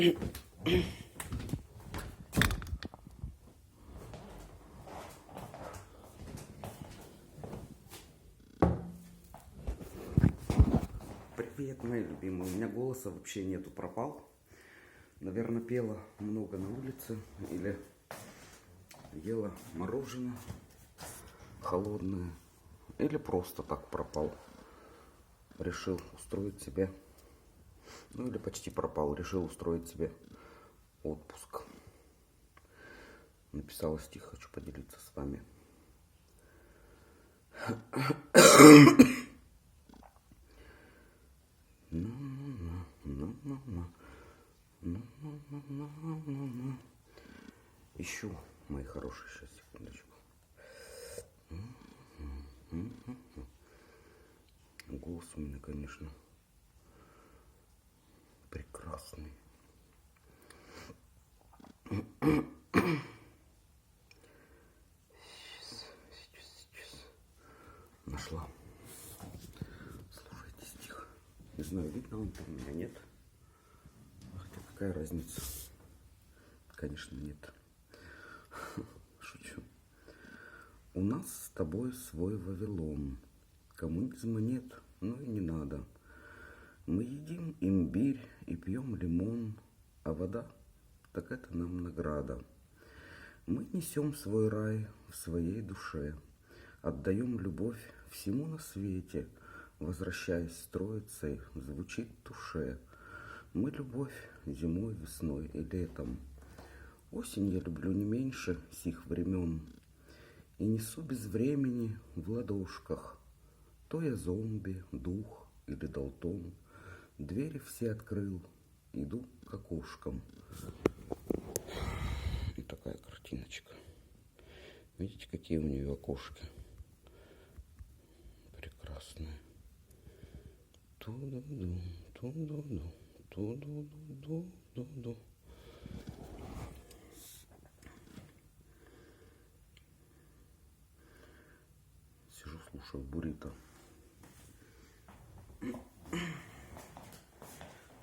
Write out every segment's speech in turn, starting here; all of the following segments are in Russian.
Привет, мои любимые. У меня голоса вообще нету, пропал. Наверное, пела много на улице или ела мороженое холодное. Или просто так пропал. Решил устроить себе, ну или почти пропал, решил устроить себе отпуск. Написала стих, хочу поделиться с вами. Ищу, мои хорошие, сейчас, секундочку. Голос у меня, конечно, прекрасный. Сейчас. Нашла. Слушайте стих. Не знаю, видно он там, меня нет. Хотя какая разница? Конечно, нет. Шучу. У нас с тобой свой Вавилон. Коммунизма нет, ну и не надо. Мы едим имбирь и пьем лимон, а вода, так это нам награда. Мы несем свой рай в своей душе, отдаем любовь всему на свете, возвращаясь с Троицей, звучит в душе. Мы любовь зимой, весной и летом. Осень я люблю не меньше сих времен. И несу без времени в ладошках. То я зомби, дух или Далтон. Двери все открыл, иду к окошкам. И такая картиночка. Видите, какие у нее окошки? Прекрасные. Ту-ду-ду, ту-ду-ду, ту-ду-ду-ду-ду. Сижу, слушаю буррито.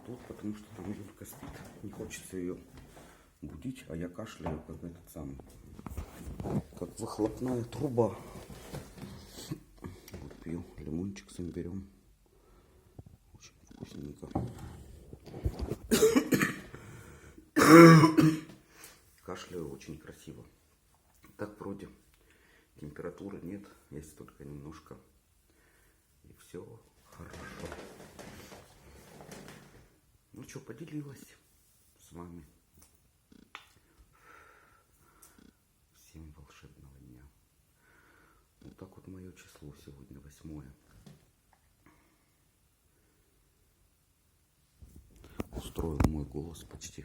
Тут, потому что там Юлька спит, не хочется ее будить, а я кашляю, как этот самый, как выхлопная труба. Вот пью лимончик с имбирем, очень вкусненько. Кашляю очень красиво. Так вроде температуры нет, есть только немножко, и все хорошо. Ну что, поделилась с вами. Всем волшебного дня. Вот так вот мое число сегодня, 8-е. Устроил мой голос почти